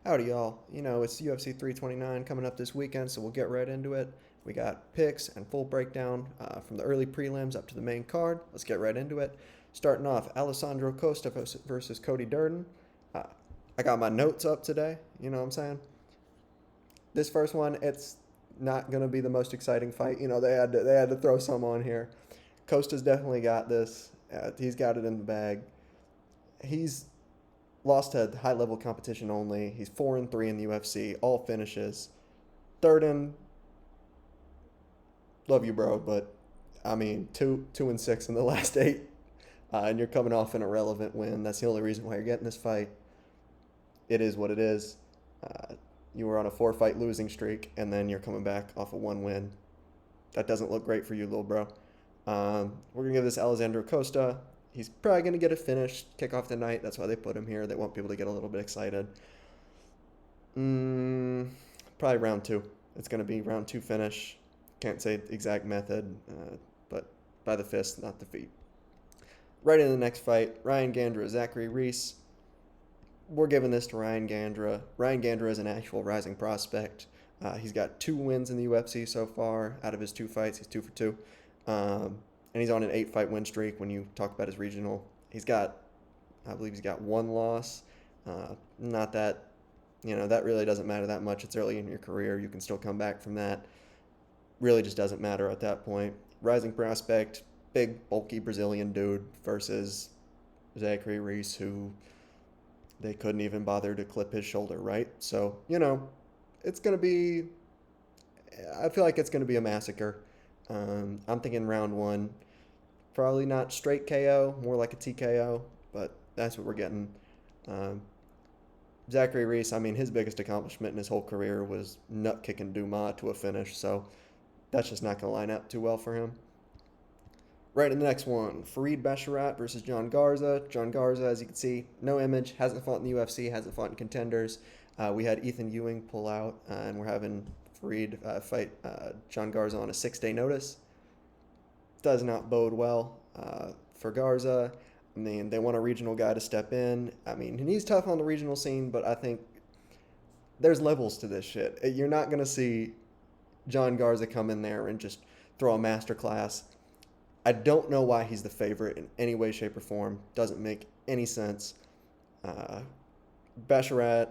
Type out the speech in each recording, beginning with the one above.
Howdy, y'all. It's UFC 329 coming up this weekend, so we'll get right into it. We got picks and full breakdown from the early prelims up to the main card. Let's get right into it. Starting off, Alessandro Costa versus Cody Durden. Uh, I got my notes up today, you know what I'm saying? This first one, it's not going to be the most exciting fight. They had to throw some on here. Costa's definitely got this. He's got it in the bag. He's lost to high level competition only. He's 4-3 in the UFC, all finishes. Durden, love you, bro, but I mean, 2-6 in the last eight, and you're coming off an irrelevant win. That's the only reason why you're getting this fight. It is what it is. You were on a 4-fight losing streak, and then you're coming back off a one win. That doesn't look great for you, little bro. We're gonna give this Alessandro Costa. He's probably going to get a finish, kick off the night. That's why they put him here. They want people to get a little bit excited. Probably round two. It's going to be round two finish. Can't say exact method, but by the fist, not the feet. Right in the next fight, Ryan Gandra, Zachary Reese. We're giving this to Ryan Gandra. Ryan Gandra is an actual rising prospect. He's got 2 wins in the UFC so far. Out of his 2 fights, he's 2 for 2. And he's on an 8-fight win streak when you talk about his regional. I believe he's got 1 loss. Not that, that really doesn't matter that much. It's early in your career. You can still come back from that. Really just doesn't matter at that point. Rising prospect, big, bulky Brazilian dude versus Zachary Reese, who they couldn't even bother to clip his shoulder, right? So, it's going to be, I feel like it's going to be a massacre. I'm thinking round 1. Probably not straight KO, more like a TKO, but that's what we're getting. Zachary Reese, I mean, his biggest accomplishment in his whole career was nut kicking Dumas to a finish, so that's just not going to line up too well for him. Right in the next one, Farid Basharat versus John Garza. John Garza, as you can see, no image, hasn't fought in the UFC, hasn't fought in contenders. We had Ethan Ewing pull out, and we're having Farid fight John Garza on a 6-day notice. Does not bode well for Garza. I mean, they want a regional guy to step in. I mean, and he's tough on the regional scene, but I think there's levels to this shit. You're not going to see John Garza come in there and just throw a masterclass. I don't know why he's the favorite in any way, shape, or form. Doesn't make any sense. Basharat,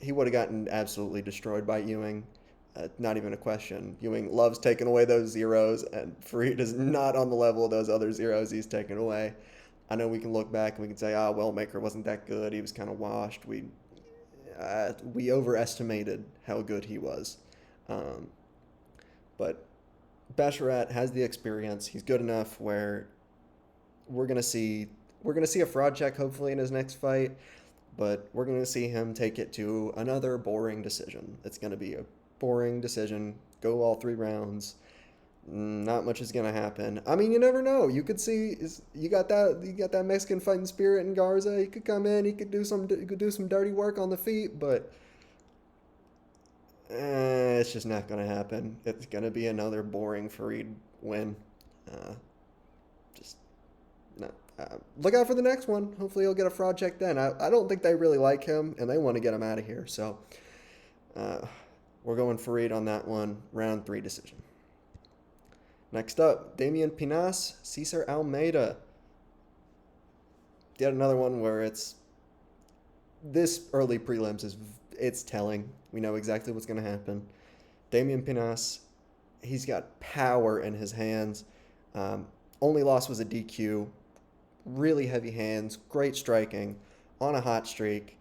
he would have gotten absolutely destroyed by Ewing. Not even a question. Ewing loves taking away those zeros, and Farid is not on the level of those other zeros he's taken away. I know we can look back and we can say, Wellmaker wasn't that good. He was kind of washed. We overestimated how good he was. But Basharat has the experience. He's good enough where we're gonna see a fraud check hopefully in his next fight, but we're gonna see him take it to another boring decision. It's gonna be a boring decision. Go all 3 rounds. Not much is gonna happen. I mean, you never know. You could see you got that Mexican fighting spirit in Garza. He could come in. He could do some dirty work on the feet, but it's just not gonna happen. It's gonna be another boring Farid win. Just no. Look out for the next one. Hopefully he'll get a fraud check then. I don't think they really like him and they want to get him out of here. So we're going Farid on that one. Round 3 decision. Next up, Damian Pinas, Cesar Almeida. Yet another one where this early prelims it's telling. We know exactly what's going to happen. Damian Pinas, he's got power in his hands. Only loss was a DQ. Really heavy hands, great striking, on a hot streak.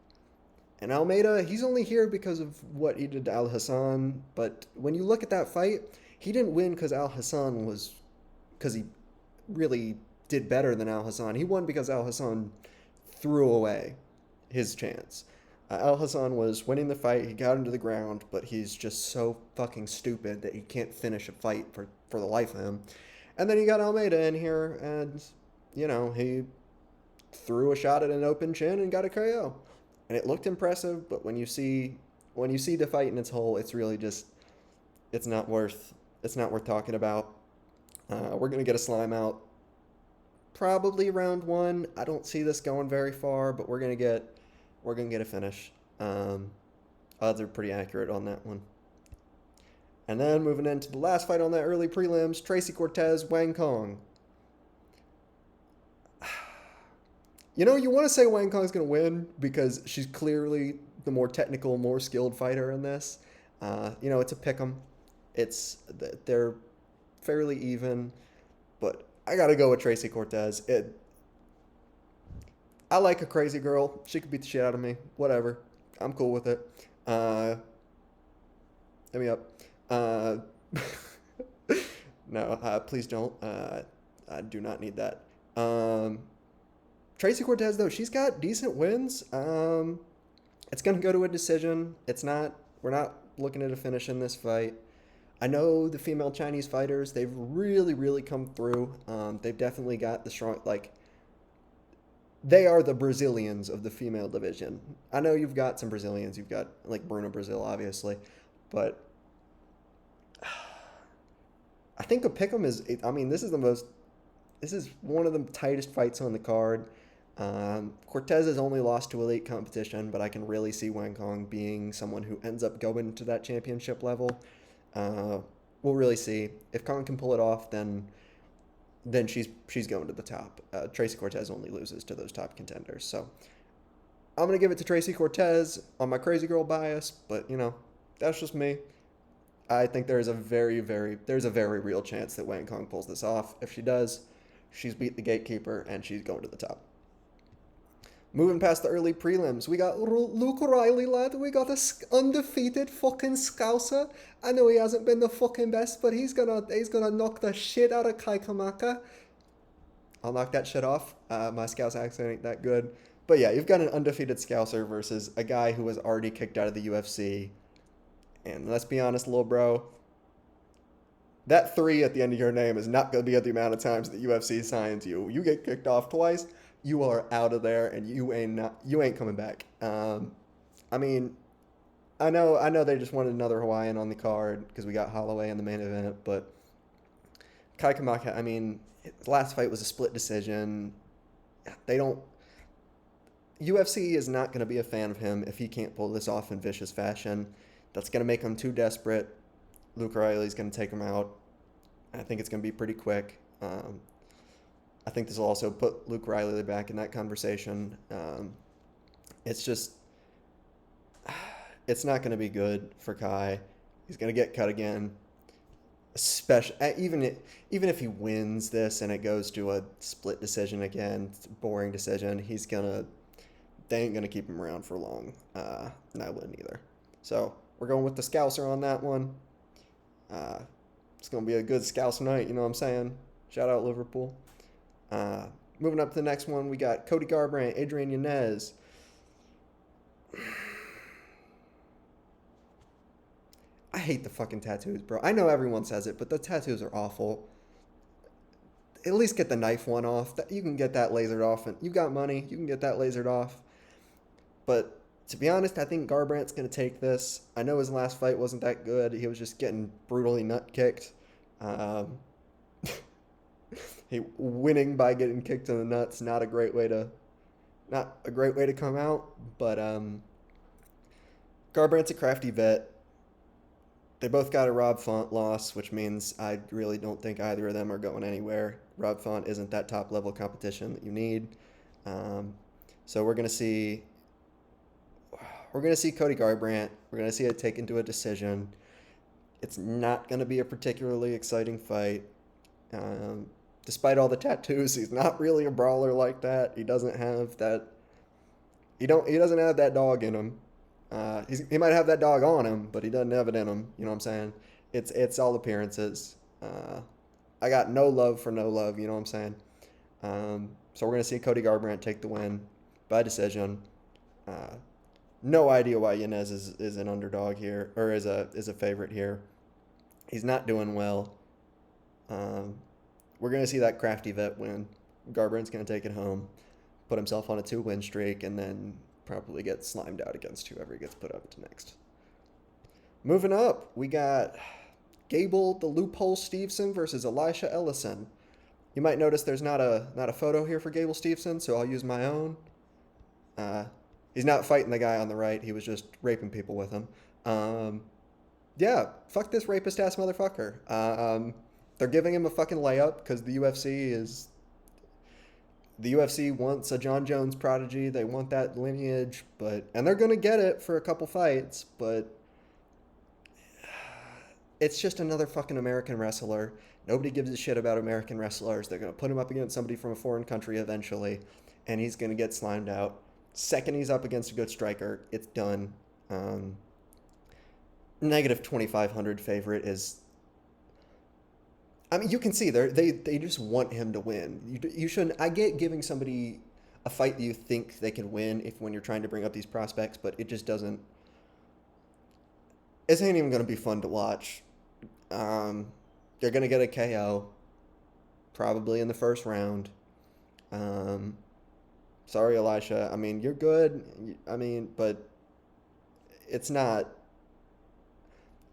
And Almeida, he's only here because of what he did to Al Hassan. But when you look at that fight, he didn't win because he really did better than Al Hassan. He won because Al Hassan threw away his chance. Al Hassan was winning the fight. He got him to the ground, but he's just so fucking stupid that he can't finish a fight for the life of him. And then you got Almeida in here, and, he threw a shot at an open chin and got a KO. And it looked impressive, but when you see the fight in its whole, it's really just, it's not worth talking about. We're going to get a slime out probably round 1. I don't see this going very far, but we're going to get a finish. Odds are pretty accurate on that one. And then moving into the last fight on that early prelims, Tracy Cortez, Wang Kong. You know, you want to say Wang Kong's going to win because she's clearly the more technical, more skilled fighter in this. You know, it's a pick'em. They're fairly even, but I got to go with Tracy Cortez. I like a crazy girl. She could beat the shit out of me. Whatever. I'm cool with it. Hit me up. No, please don't. I do not need that. Tracy Cortez, though, she's got decent wins. It's going to go to a decision. We're not looking at a finish in this fight. I know the female Chinese fighters, they've really, really come through. They've definitely got the strong, they are the Brazilians of the female division. I know you've got some Brazilians. You've got, Bruna Brazil, obviously. But I think a pick'em this is one of the tightest fights on the card. Cortez has only lost to elite competition, but I can really see Wang Kong being someone who ends up going to that championship level. We'll really see. If Kong can pull it off, then she's going to the top. Tracy Cortez only loses to those top contenders. So I'm going to give it to Tracy Cortez on my crazy girl bias, but, that's just me. I think there's a very real chance that Wang Kong pulls this off. If she does, she's beat the gatekeeper, and she's going to the top. Moving past the early prelims, we got Luke Reily, lad. We got a undefeated fucking Scouser. I know he hasn't been the fucking best, but he's gonna knock the shit out of Kai Kamaka. I'll knock that shit off. My Scouse accent ain't that good. But yeah, you've got an undefeated Scouser versus a guy who was already kicked out of the UFC. And let's be honest, little bro, that 3 at the end of your name is not going to be the amount of times that UFC signs you. You get kicked off twice, you are out of there, and you ain't coming back. I know they just wanted another Hawaiian on the card because we got Holloway in the main event, but Kai Kamaka, his last fight was a split decision. UFC is not going to be a fan of him if he can't pull this off in vicious fashion. That's going to make him too desperate. Luke Riley's going to take him out. I think it's going to be pretty quick. I think this will also put Luke Riley back in that conversation. It's not going to be good for Kai. He's going to get cut again. Especially even if he wins this and it goes to a split decision again, boring decision, they ain't going to keep him around for long. And I wouldn't either. So we're going with the Scouser on that one. It's going to be a good Scouse night, you know what I'm saying? Shout out Liverpool. Moving up to the next one, we got Cody Garbrandt, Adrian Yanez. I hate the fucking tattoos, bro. I know everyone says it, but the tattoos are awful. At least get the knife one off. You can get that lasered off. And you got money, you can get that lasered off. But to be honest, I think Garbrandt's going to take this. I know his last fight wasn't that good. He was just getting brutally nut-kicked. Winning by getting kicked in the nuts, not a great way to come out. But Garbrandt's a crafty vet. They both got a Rob Font loss, which means I really don't think either of them are going anywhere. Rob Font isn't that top-level competition that you need. So we're going to see Cody Garbrandt. We're going to see it taken to a decision. It's not going to be a particularly exciting fight. Despite all the tattoos, he's not really a brawler like that. He doesn't have that. He doesn't have that dog in him. He might have that dog on him, but he doesn't have it in him. You know what I'm saying? It's all appearances. I got no love for no love. You know what I'm saying? So we're gonna see Cody Garbrandt take the win by decision. No idea why Yanez is an underdog here or is a favorite here. He's not doing well. We're going to see that crafty vet win. Garbrandt's going to take it home, put himself on a 2-win streak, and then probably get slimed out against whoever he gets put up to next. Moving up, we got Gable, the Loophole Steveson versus Elisha Ellison. You might notice there's not a photo here for Gable Steveson, so I'll use my own. He's not fighting the guy on the right. He was just raping people with him. Yeah, fuck this rapist ass motherfucker. They're giving him a fucking layup because the UFC wants a John Jones prodigy. They want that lineage, and they're gonna get it for a couple fights, but it's just another fucking American wrestler. Nobody gives a shit about American wrestlers. They're gonna put him up against somebody from a foreign country eventually, and he's gonna get slimed out. Second he's up against a good striker, it's done. Negative 2,500 favorite is. I mean, you can see they just want him to win. You shouldn't. I get giving somebody a fight that you think they can win when you're trying to bring up these prospects, but it just doesn't. It ain't even going to be fun to watch. They're going to get a KO, probably in the first round. Sorry, Elisha. I mean, you're good. I mean, but it's not.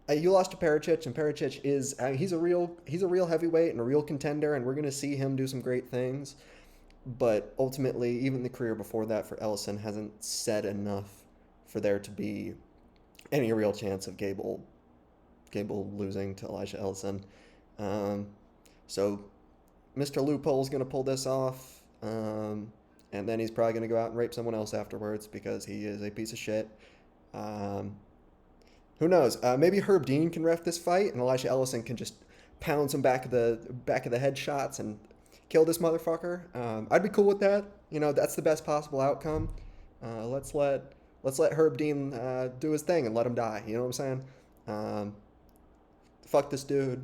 You lost to Pericic, and Pericic is he's a real heavyweight and a real contender, and we're going to see him do some great things. But ultimately, even the career before that for Ellison hasn't said enough for there to be any real chance of Gable losing to Elijah Ellison. So Mr. Loophole is going to pull this off, and then he's probably going to go out and rape someone else afterwards because he is a piece of shit. Who knows? Maybe Herb Dean can ref this fight, and Elijah Ellison can just pound some back of the head shots and kill this motherfucker. I'd be cool with that. That's the best possible outcome. Let's let Herb Dean do his thing and let him die. You know what I'm saying? Fuck this dude.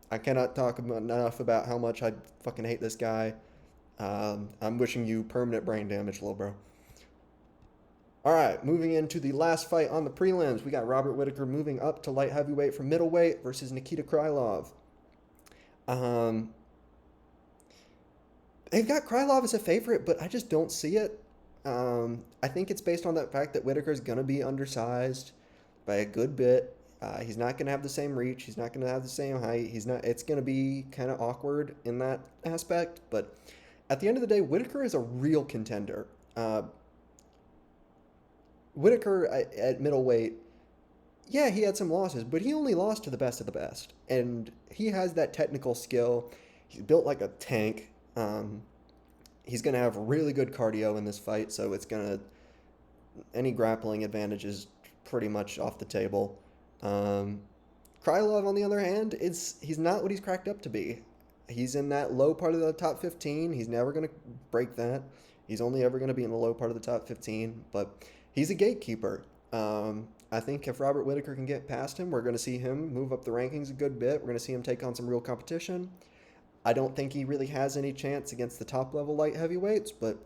I cannot talk enough about how much I fucking hate this guy. I'm wishing you permanent brain damage, little bro. All right, moving into the last fight on the prelims, we got Robert Whitaker moving up to light heavyweight from middleweight versus Nikita Krylov. They've got Krylov as a favorite, but I just don't see it. I think it's based on that fact that Whitaker is going to be undersized by a good bit. He's not going to have the same reach. He's not going to have the same height. It's going to be kind of awkward in that aspect. But at the end of the day, Whitaker is a real contender. Whitaker at middleweight, yeah, he had some losses, but he only lost to the best of the best. And he has that technical skill. He's built like a tank. He's going to have really good cardio in this fight, so any grappling advantage is pretty much off the table. Krylov, on the other hand, he's not what he's cracked up to be. He's in that low part of the top 15. He's never going to break that. He's only ever going to be in the low part of the top 15, but he's a gatekeeper. I think if Robert Whitaker can get past him, we're going to see him move up the rankings a good bit. We're going to see him take on some real competition. I don't think he really has any chance against the top-level light heavyweights, but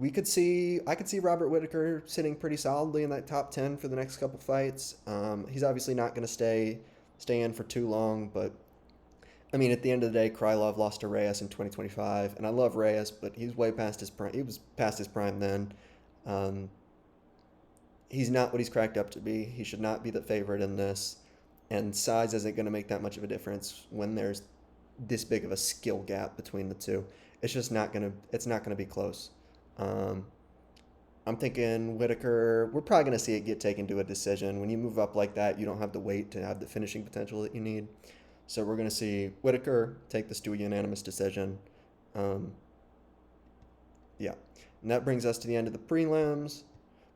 I could see Robert Whitaker sitting pretty solidly in that top 10 for the next couple fights. He's obviously not going to stay in for too long, but I mean, at the end of the day, Krylov lost to Reyes in 2025, and I love Reyes, but he's way past his prime. He was past his prime then. He's not what he's cracked up to be. He should not be the favorite in this, and size isn't going to make that much of a difference when there's this big of a skill gap between the two. It's just not going to be close. I'm thinking Whitaker, we're probably going to see it get taken to a decision. When you move up like that, you don't have the weight to have the finishing potential that you need. So we're going to see Whitaker take this to a unanimous decision. Yeah. And that brings us to the end of the prelims.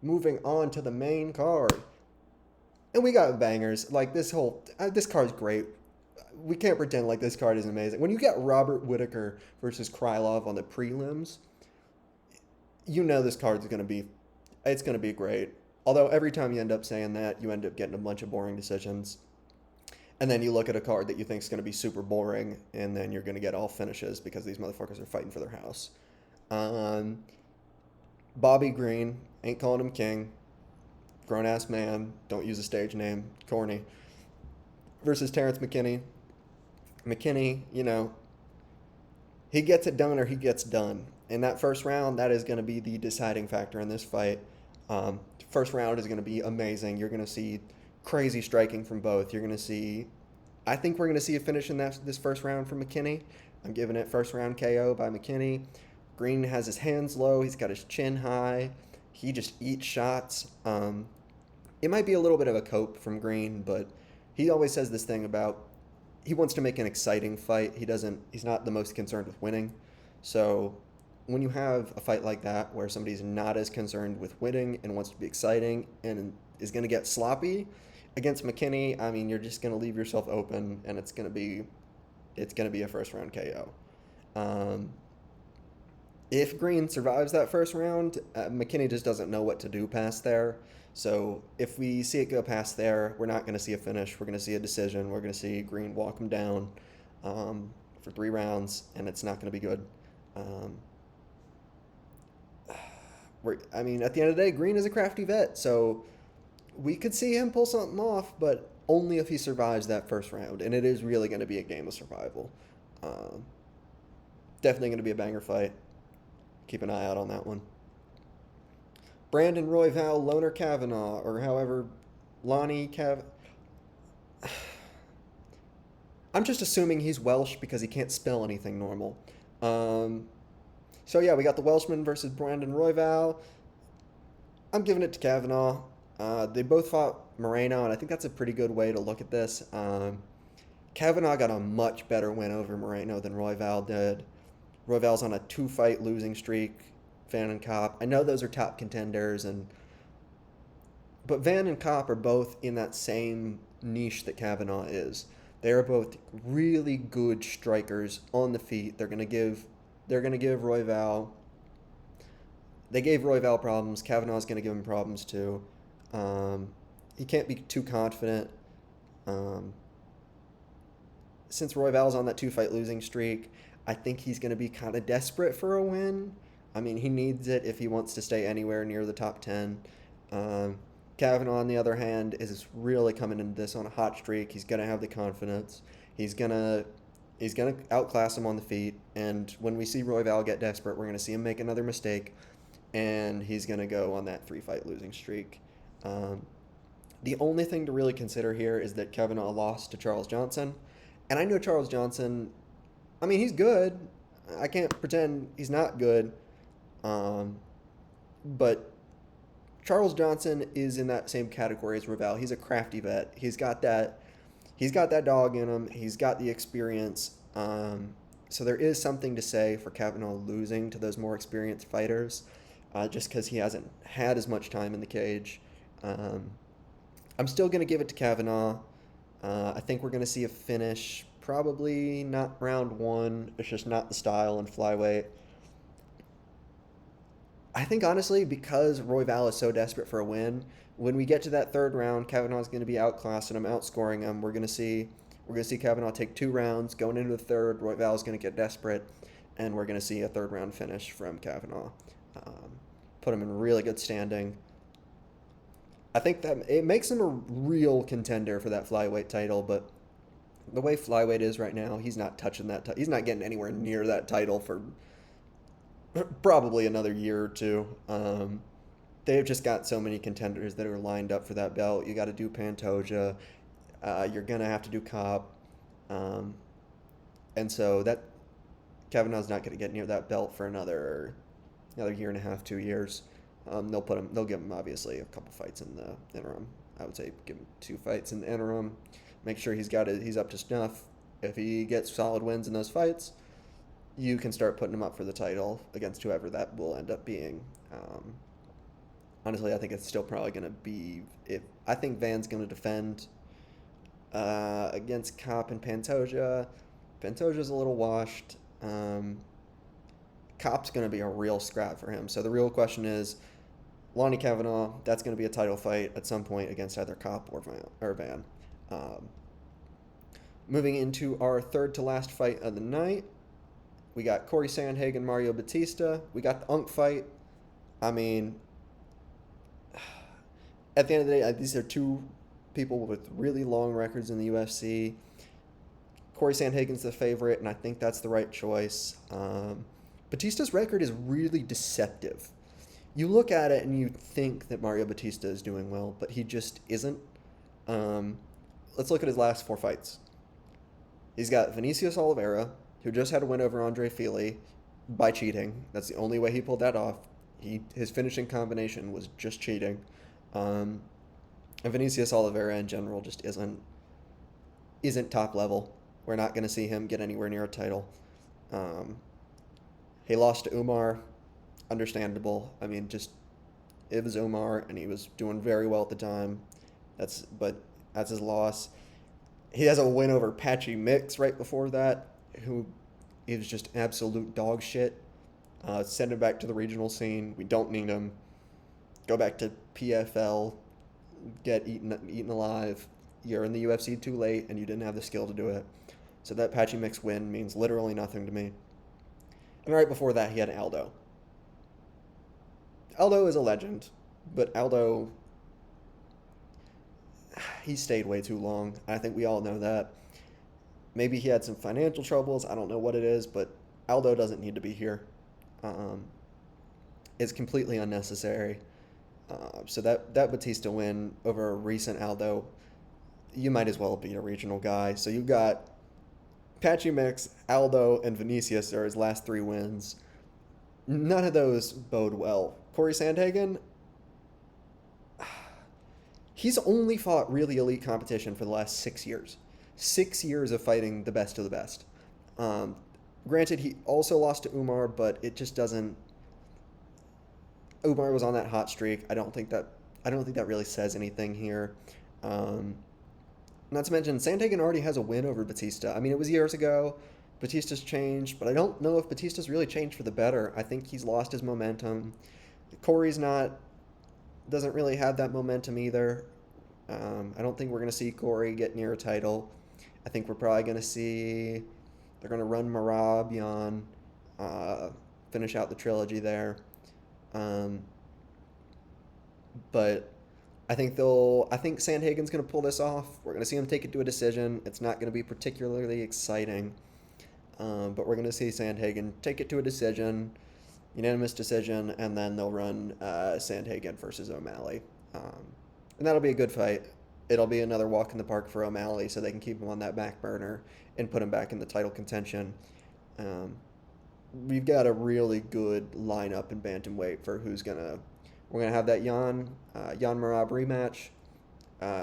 Moving on to the main card. And we got bangers. Like, this card's great. We can't pretend like this card is amazing. When you get Robert Whitaker versus Krylov on the prelims, you know this card's going to be great. Although every time you end up saying that, you end up getting a bunch of boring decisions. And then you look at a card that you think is going to be super boring, and then you're going to get all finishes because these motherfuckers are fighting for their house. Bobby Green, ain't calling him king. Grown-ass man, don't use a stage name, corny. Versus Terrence McKinney. McKinney, he gets it done or he gets done. In that first round, that is going to be the deciding factor in this fight. First round is going to be amazing. You're going to see crazy striking from both. I think we're going to see a finish in this first round from McKinney. I'm giving it first round KO by McKinney. Green has his hands low. He's got his chin high. He just eats shots. It might be a little bit of a cope from Green, but he always says this thing about he wants to make an exciting fight. He's not the most concerned with winning. So when you have a fight like that where somebody's not as concerned with winning and wants to be exciting and is going to get sloppy against McKinney, I mean, you're just going to leave yourself open, and it's going to be a first round KO. If Green survives that first round, McKinney just doesn't know what to do past there. So if we see it go past there, we're not going to see a finish. We're going to see a decision. We're going to see Green walk him down for 3 rounds, and it's not going to be good. At the end of the day, Green is a crafty vet, so we could see him pull something off, but only if he survives that first round, and it is really going to be a game of survival. Definitely going to be a banger fight. Keep an eye out on that one. Brandon Royval, Loner Kavanaugh, or however, Lonnie I'm just assuming he's Welsh because he can't spell anything normal. So yeah, we got the Welshman versus Brandon Royval. I'm giving it to Kavanaugh. They both fought Moreno, and I think that's a pretty good way to look at this. Kavanaugh got a much better win over Moreno than Royval did. Royval's on a 2-fight losing streak. Van and Kopp. I know those are top contenders, but Van and Kopp are both in that same niche that Kavanaugh is. They are both really good strikers on the feet. They're gonna give Royval. They gave Royval problems. Kavanaugh's gonna give him problems too. He can't be too confident. Since Royval's on that 2-fight losing streak, I think he's going to be kind of desperate for a win. I mean, he needs it if he wants to stay anywhere near the top 10. Kavanaugh, on the other hand, is really coming into this on a hot streak. He's going to have the confidence. He's going to outclass him on the feet. And when we see Royval get desperate, we're going to see him make another mistake, and he's going to go on that 3-fight losing streak. The only thing to really consider here is that Kavanaugh lost to Charles Johnson. And I know Charles Johnson, I mean, he's good. I can't pretend he's not good. But Charles Johnson is in that same category as Royval. He's a crafty vet. He's got that dog in him. He's got the experience. So there is something to say for Kavanaugh losing to those more experienced fighters, just because he hasn't had as much time in the cage. I'm still going to give it to Kavanaugh. I think we're going to see a finish, probably not round 1. It's just not the style in flyweight. I think, honestly, because Royval is so desperate for a win, when we get to that 3rd round, Kavanaugh's going to be outclassing him, outscoring him. We're going to see Kavanaugh take 2 rounds. Going into the 3rd, Royval's going to get desperate, and we're going to see a 3rd round finish from Kavanaugh. Put him in really good standing. I think that it makes him a real contender for that flyweight title, but the way flyweight is right now, he's not touching that. He's not getting anywhere near that title for probably another year or 2. They've just got so many contenders that are lined up for that belt. You got to do Pantoja. You're gonna have to do Kopp, and so that Kavanaugh's not gonna get near that belt for another year and a half, 2 years. They'll give him obviously a couple fights in the interim. I would say give him 2 fights in the interim. Make sure he's up to snuff. If he gets solid wins in those fights, you can start putting him up for the title against whoever that will end up being. Honestly, I think it's still probably going to be. I think Van's going to defend against Kopp and Pantoja. Pantoja's a little washed. Kopp's going to be a real scrap for him. So the real question is, Lonnie Kavanaugh, that's going to be a title fight at some point against either Kopp or Van. Moving into our 3rd to last fight of the night, we got Corey Sandhagen, Mario Batista. We got the Unk fight. I mean, at the end of the day, these are 2 people with really long records in the UFC. Corey Sandhagen's the favorite, and I think that's the right choice. Batista's record is really deceptive. You look at it and you think that Mario Batista is doing well, but he just isn't. Let's look at his last 4 fights. He's got Vinicius Oliveira, who just had a win over Andre Fili by cheating. That's the only way he pulled that off. His finishing combination was just cheating. And Vinicius Oliveira in general just isn't top level. We're not going to see him get anywhere near a title. He lost to Umar, understandable. I mean, just it was Umar, and he was doing very well at the time. But that's his loss. He has a win over Patchy Mix right before that, who is just absolute dog shit. Send him back to the regional scene. We don't need him. Go back to PFL. Get eaten alive. You're in the UFC too late, and you didn't have the skill to do it. So that Patchy Mix win means literally nothing to me. And right before that, he had Aldo. Aldo is a legend, but Aldo, he stayed way too long. I think we all know that. Maybe he had some financial troubles. I don't know what it is, but Aldo doesn't need to be here. It's completely unnecessary. So that Batista win over a recent Aldo, you might as well beat a regional guy. So you've got Patchy Mix, Aldo, and Vinicius are his last 3 wins. None of those bode well. Corey Sandhagen, he's only fought really elite competition for the last 6 years. 6 years of fighting the best of the best. Granted, he also lost to Umar, but it just doesn't. Umar was on that hot streak. I don't think that really says anything here. Not to mention, Sandhagen already has a win over Batista. I mean, it was years ago. Batista's changed, but I don't know if Batista's really changed for the better. I think he's lost his momentum. Corey's doesn't really have that momentum either. I don't think we're going to see Corey get near a title. I think we're probably going to see they're going to run Marab, Jan, finish out the trilogy there. But I think Sandhagen's going to pull this off. We're going to see him take it to a decision. It's not going to be particularly exciting. But we're going to see Sandhagen take it to a decision, unanimous decision, and then they'll run Sandhagen versus O'Malley. And that'll be a good fight. It'll be another walk in the park for O'Malley so they can keep him on that back burner and put him back in the title contention. We've got a really good lineup in bantamweight for we're going to have that Jan Marab rematch,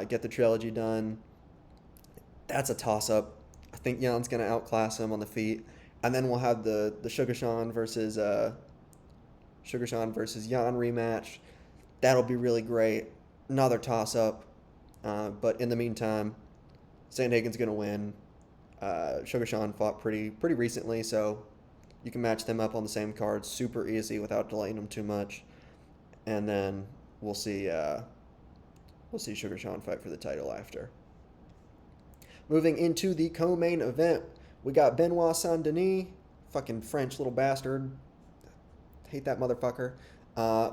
get the trilogy done. That's a toss-up. I think Jan's going to outclass him on the feet. And then we'll have the Sugar Sean versus Jan rematch. That'll be really great. Another toss-up. But in the meantime, Sandhagen's going to win. Sugar Sean fought pretty recently, so you can match them up on the same card super easy without delaying them too much. And then we'll see Sugar Sean fight for the title after. Moving into the co-main event, we got Benoit Saint-Denis, fucking French little bastard, hate that motherfucker,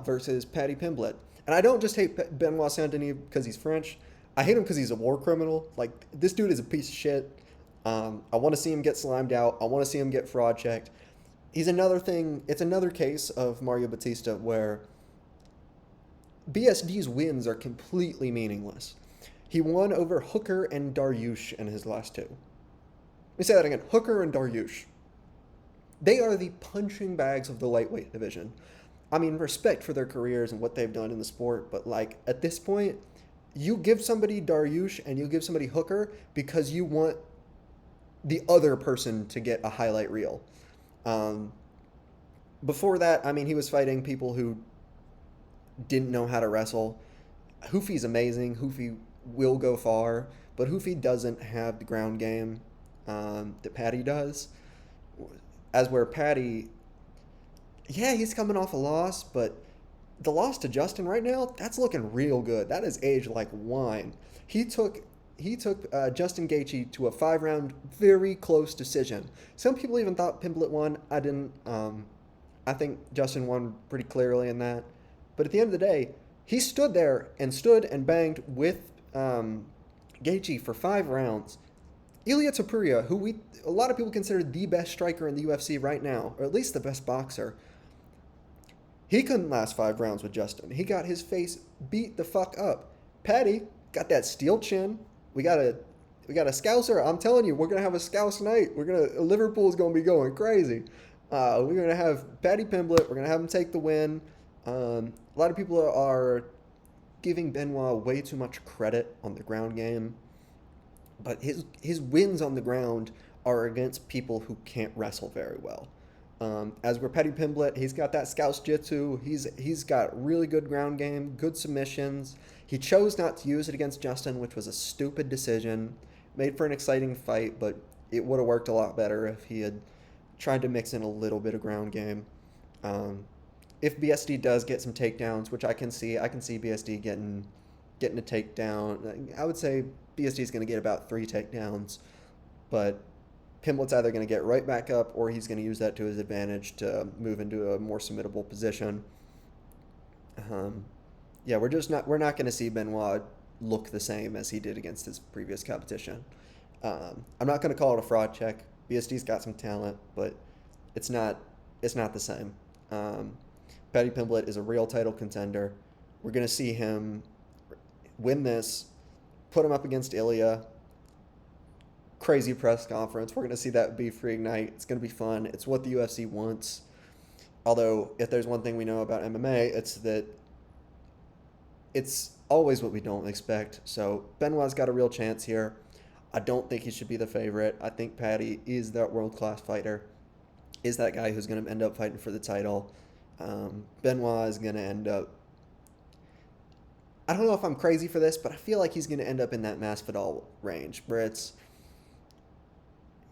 versus Paddy Pimblett. And I don't just hate Benoit Saint-Denis because he's French. I hate him because he's a war criminal. Like, this dude is a piece of shit. I want to see him get slimed out. I want to see him get fraud checked. It's another case of Mario Batista where BSD's wins are completely meaningless. He won over Hooker and Dariush in his last 2. Let me say that again. Hooker and Dariush. They are the punching bags of the lightweight division. I mean, respect for their careers and what they've done in the sport, but like at this point, you give somebody Dariush and you give somebody Hooker because you want the other person to get a highlight reel. Before that, I mean, he was fighting people who didn't know how to wrestle. Hoofy's amazing. Hoofy will go far, but Hoofy doesn't have the ground game that Paddy does. As where Paddy, yeah, he's coming off a loss, but the loss to Justin right now, that's looking real good. That is aged like wine. He took Justin Gaethje to a 5-round, very close decision. Some people even thought Pimblett won. I didn't. I think Justin won pretty clearly in that. But at the end of the day, he stood and banged with Gaethje for 5 rounds. Ilia Topuria, who a lot of people consider the best striker in the UFC right now, or at least the best boxer, he couldn't last 5 rounds with Justin. He got his face beat the fuck up. Paddy got that steel chin. We got a Scouser. I'm telling you, we're gonna have a Scouse night. Liverpool's gonna be going crazy. We're gonna have Paddy Pimblett. We're gonna have him take the win. A lot of people are giving Benoit way too much credit on the ground game, but his wins on the ground are against people who can't wrestle very well. As we're Petty Pimblett, he's got that Scouse Jitsu. He's got really good ground game, good submissions. He chose not to use it against Justin, which was a stupid decision. Made for an exciting fight, but it would have worked a lot better if he had tried to mix in a little bit of ground game. If BSD does get some takedowns, which I can see BSD getting a takedown. I would say BSD is going to get about 3 takedowns, but Pimblett's either going to get right back up or he's going to use that to his advantage to move into a more submittable position. Yeah, we're not going to see Benoit look the same as he did against his previous competition. I'm not going to call it a fraud check. BSD's got some talent, but it's not the same. Paddy Pimblett is a real title contender. We're going to see him win this, put him up against Ilya. Crazy press conference. We're going to see that beef reignite. It's going to be fun. It's what the UFC wants. Although, if there's one thing we know about MMA, it's that it's always what we don't expect. So, Benoit's got a real chance here. I don't think he should be the favorite. I think Paddy is that world-class fighter, is that guy who's going to end up fighting for the title. Benoit is going to end up... I don't know if I'm crazy for this, but I feel like he's going to end up in that Masvidal range, where it's...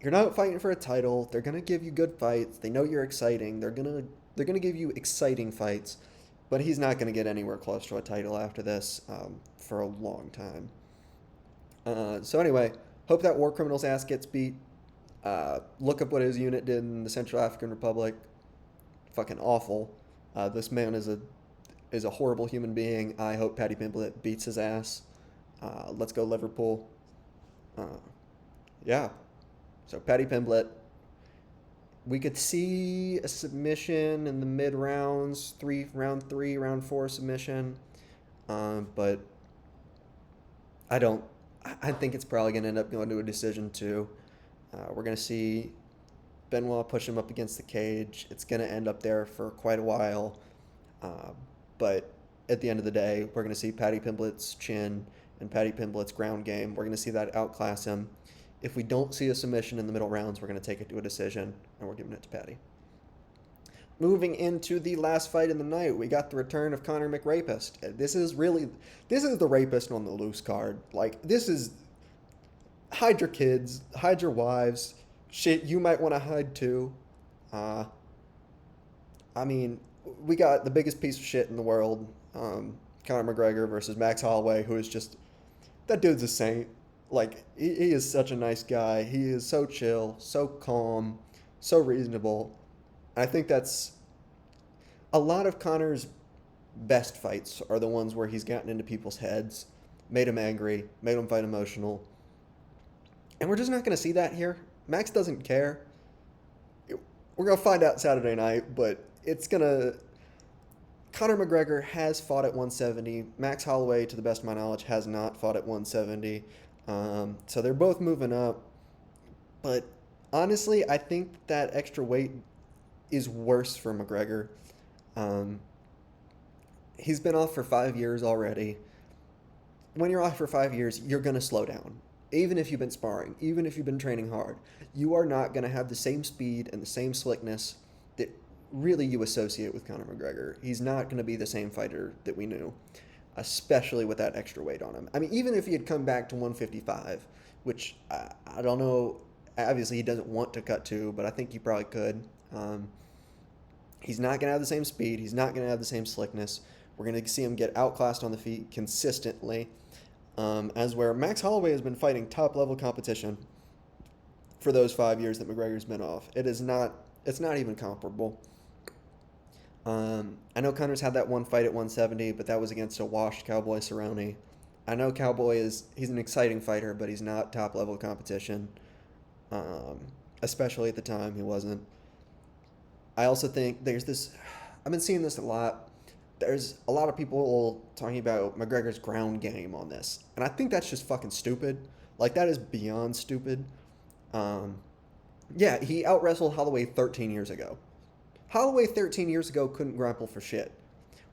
You're not fighting for a title. They're going to give you good fights. They know you're exciting. They're going to give you exciting fights, but he's not going to get anywhere close to a title after this for a long time. So anyway, hope that War Criminal's ass gets beat. Look up what his unit did in the Central African Republic. Fucking awful. This man is a horrible human being. I hope Paddy Pimblett beats his ass. Let's go Liverpool. Yeah. So Paddy Pimblett. We could see a submission in the mid rounds, round 3, round 4 submission. But I think it's probably going to end up going to a decision too. We're going to see Benoit push him up against the cage. It's going to end up there for quite a while. But at the end of the day, we're going to see Paddy Pimblett's chin and Paddy Pimblett's ground game. We're going to see that outclass him. If we don't see a submission in the middle rounds, we're going to take it to a decision, and we're giving it to Paddy. Moving into the last fight in the night, we got the return of Conor McRapist. This is the rapist on the loose card. Like, this is... Hide your kids, hide your wives, shit you might want to hide too. I mean, we got the biggest piece of shit in the world, Conor McGregor versus Max Holloway, who is just... That dude's a saint. Like, he is such a nice guy. He is so chill, so calm, so reasonable. I think that's... A lot of Conor's best fights are the ones where he's gotten into people's heads, made them angry, made them fight emotional. And we're just not going to see that here. Max doesn't care. We're going to find out Saturday night, but it's going to... Conor McGregor has fought at 170. Max Holloway, to the best of my knowledge, has not fought at 170. So they're both moving up. But honestly, I think that extra weight is worse for McGregor. He's been off for 5 years already. When you're off for 5 years, you're going to slow down. Even if you've been sparring, even if you've been training hard, you are not going to have the same speed and the same slickness that really you associate with Conor McGregor. He's not going to be the same fighter that we knew, especially with that extra weight on him. I mean, even if he had come back to 155, which I don't know, obviously he doesn't want to cut to, but I think he probably could. He's not going to have the same speed. He's not going to have the same slickness. We're going to see him get outclassed on the feet consistently. As where Max Holloway has been fighting top-level competition for those 5 years that McGregor's been off. It's not even comparable. I know Conor's had that one fight at 170, but that was against a washed Cowboy Cerrone. I know he's an exciting fighter, but he's not top-level competition. Especially at the time, he wasn't. I also think I've been seeing this a lot. There's a lot of people talking about McGregor's ground game on this. And I think that's just fucking stupid. Like, that is beyond stupid. Yeah, he out-wrestled Holloway 13 years ago. Holloway 13 years ago couldn't grapple for shit.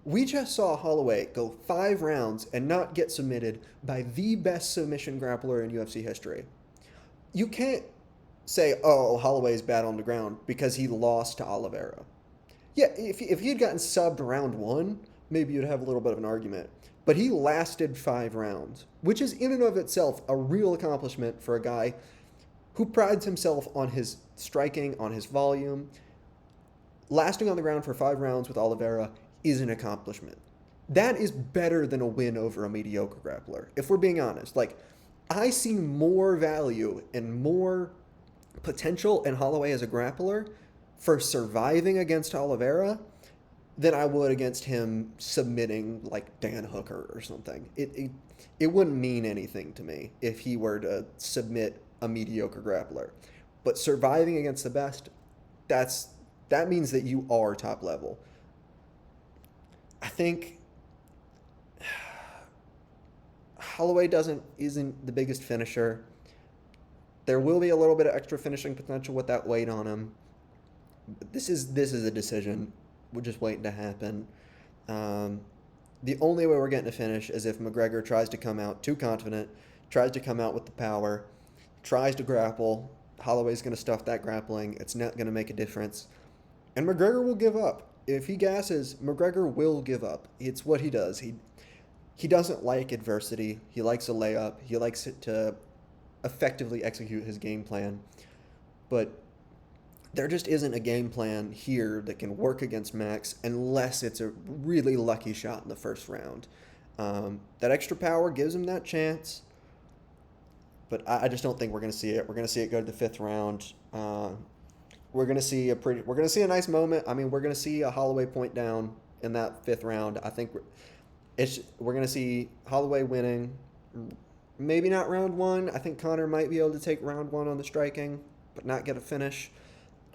We just saw Holloway go 5 rounds and not get submitted by the best submission grappler in UFC history. You can't say, oh, Holloway's bad on the ground because he lost to Oliveira. Yeah, if he had gotten subbed round 1, maybe you'd have a little bit of an argument. But he lasted 5 rounds, which is in and of itself a real accomplishment for a guy who prides himself on his striking, on his volume. Lasting on the ground for 5 rounds with Oliveira is an accomplishment. That is better than a win over a mediocre grappler, if we're being honest. Like, I see more value and more potential in Holloway as a grappler for surviving against Oliveira than I would against him submitting like Dan Hooker or something. It wouldn't mean anything to me if he were to submit a mediocre grappler. But surviving against the best, that means that you are top level. I think Holloway isn't the biggest finisher. There will be a little bit of extra finishing potential with that weight on him. This is a decision. We're just waiting to happen. The only way we're getting to finish is if McGregor tries to come out too confident, tries to come out with the power, tries to grapple. Holloway's going to stuff that grappling. It's not going to make a difference. And McGregor will give up. If he gasses, McGregor will give up. It's what he does. He doesn't like adversity. He likes a layup. He likes it to effectively execute his game plan. But there just isn't a game plan here that can work against Max unless it's a really lucky shot in the first round. That extra power gives him that chance. But I just don't think we're going to see it. We're going to see it go to the 5th round. We're going to see a nice moment. I mean, we're going to see a Holloway point down in that 5th round. I think we're going to see Holloway winning. Maybe not round 1. I think Conor might be able to take round 1 on the striking, but not get a finish.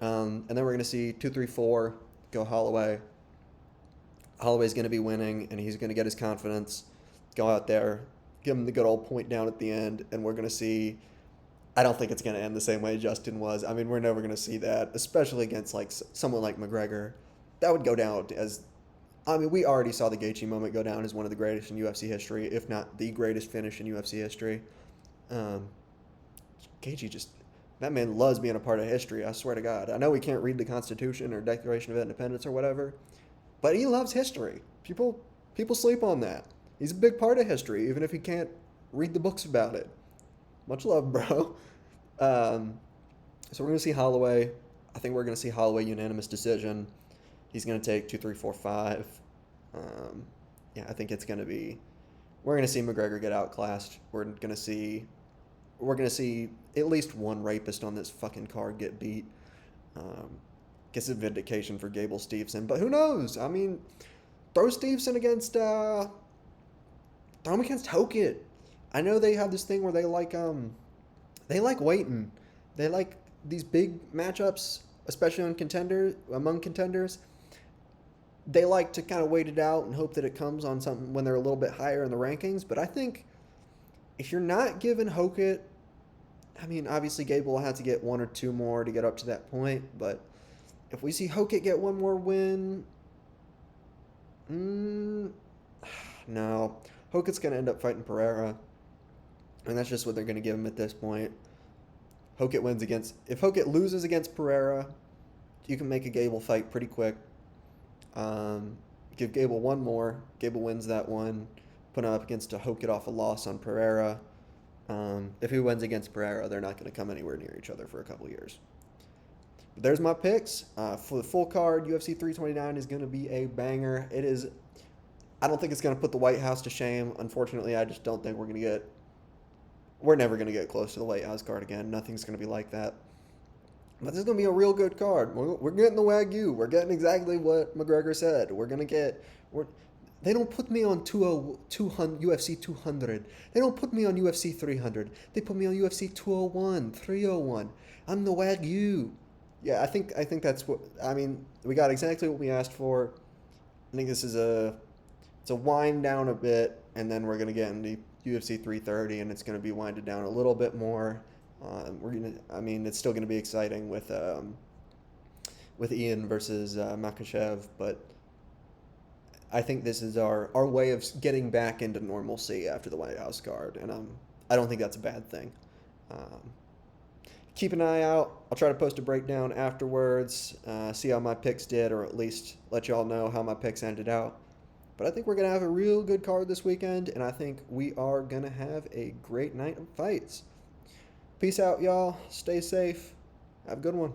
And then we're going to see 2, 3, 4 go Holloway. Holloway's going to be winning, and he's going to get his confidence, go out there, give him the good old point down at the end, and we're going to see. I don't think it's going to end the same way Justin was. I mean, we're never going to see that, especially against like someone like McGregor. That would go down as, I mean, we already saw the Gaethje moment go down as one of the greatest in UFC history, if not the greatest finish in UFC history. Gaethje that man loves being a part of history, I swear to God. I know we can't read the Constitution or Declaration of Independence or whatever, but he loves history. People sleep on that. He's a big part of history, even if he can't read the books about it. Much love, bro. So we're going to see Holloway. I think we're going to see Holloway unanimous decision. He's going to take 2, 3, 4, 5. I think it's going to be. We're going to see McGregor get outclassed. We're going to see at least one rapist on this fucking card get beat. Gets a vindication for Gable Steveson, but who knows? I mean, throw Steveson against throw him against Hokit. I know they have this thing where they like waiting. They like these big matchups, especially among contenders. They like to kind of wait it out and hope that it comes on something when they're a little bit higher in the rankings. But I think if you're not giving Hokit, I mean, obviously Gable will have to get 1 or 2 more to get up to that point. But if we see Hokit get 1 more win, no. Hokit's going to end up fighting Pereira. And that's just what they're going to give him at this point. If Hokit loses against Pereira, you can make a Gable fight pretty quick. Give Gable 1 more. Gable wins that one. Put him up against a Hokit off a loss on Pereira. If he wins against Pereira, they're not going to come anywhere near each other for a couple years. But there's my picks. For the full card, UFC 329 is going to be a banger. I don't think it's going to put the White House to shame. Unfortunately, I just don't think we're never going to get close to the White House card again. Nothing's going to be like that. But this is going to be a real good card. We're getting the Wagyu. We're getting exactly what McGregor said. They don't put me on UFC 200. They don't put me on UFC 300. They put me on UFC 201, 301. I'm the Wagyu. Yeah, I think that's what. I mean, we got exactly what we asked for. I think this is it's a wind down a bit, and then we're going to get into UFC 330, and it's going to be winded down a little bit more. It's still going to be exciting with Ian versus Makhachev, but I think this is our way of getting back into normalcy after the White House card, and I don't think that's a bad thing. Um, Keep an eye out. I'll try to post a breakdown afterwards, see how my picks did, or at least let y'all know how my picks ended out. But I think we're going to have a real good card this weekend, and I think we are going to have a great night of fights. Peace out, y'all. Stay safe. Have a good one.